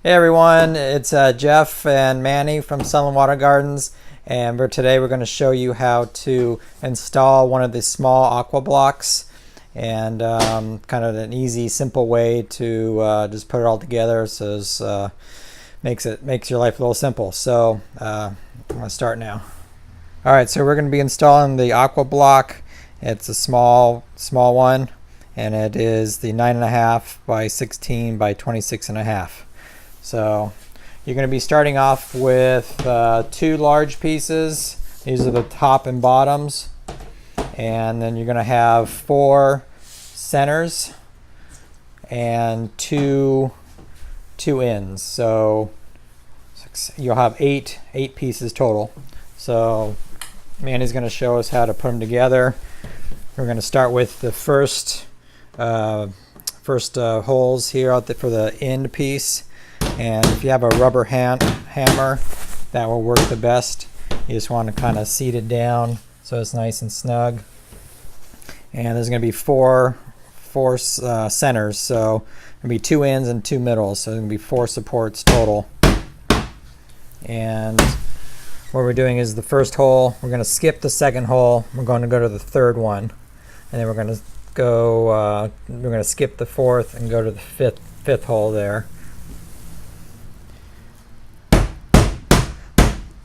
Hey everyone, it's Jeff and Manny from Sun and Water Gardens, and today we're going to show you how to install one of the small aqua blocks, and kind of an easy, simple way to just put it all together. So it makes your life a little simple. So I'm going to start now. All right, so we're going to be installing the aqua block. It's a small one, and it is the 9.5 by 16 by 26.5. So you're going to be starting off with 2 large pieces. These are the top and bottoms, and then you're going to have 4 centers and two ends. So you'll have eight pieces total. So Manny's going to show us how to put them together. We're going to start with the first holes here for the end piece. And if you have a rubber hammer, that will work the best. You just want to kind of seat it down so it's nice and snug. And there's going to be four centers, so there'll be 2 ends and 2 middles, so there's going to be 4 supports total. And what we're doing is the first hole, we're going to skip the second hole. We're going to go to the third one, and then we're going to go. We're going to skip the fourth and go to the fifth hole there.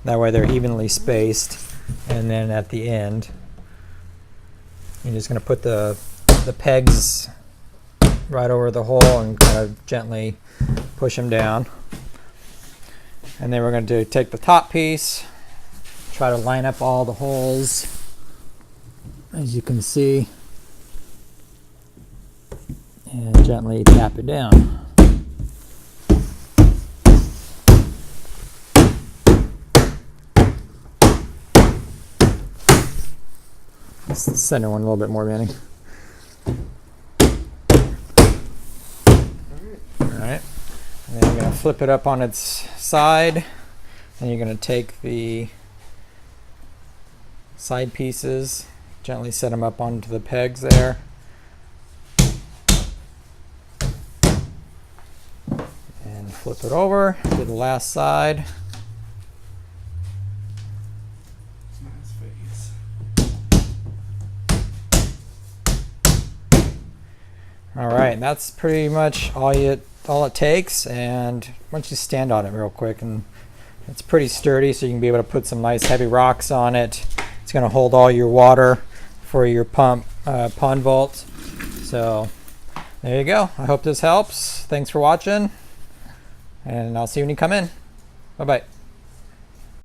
That way they're evenly spaced, and then at the end you're just going to put the pegs right over the hole and kind of gently push them down. And then we're going to take the top piece, try to line up all the holes as you can see, and gently tap it down. Let's center one a little bit more, Manny. Alright, and then you're going to flip it up on its side, and you're going to take the side pieces, gently set them up onto the pegs there. And flip it over to the last side. All right, that's pretty much all it takes. And once you stand on it real quick, and it's pretty sturdy, so you can be able to put some nice heavy rocks on it. It's going to hold all your water for your pond vault. So there you go. I hope this helps. Thanks for watching, and I'll see you when you come in. Bye bye.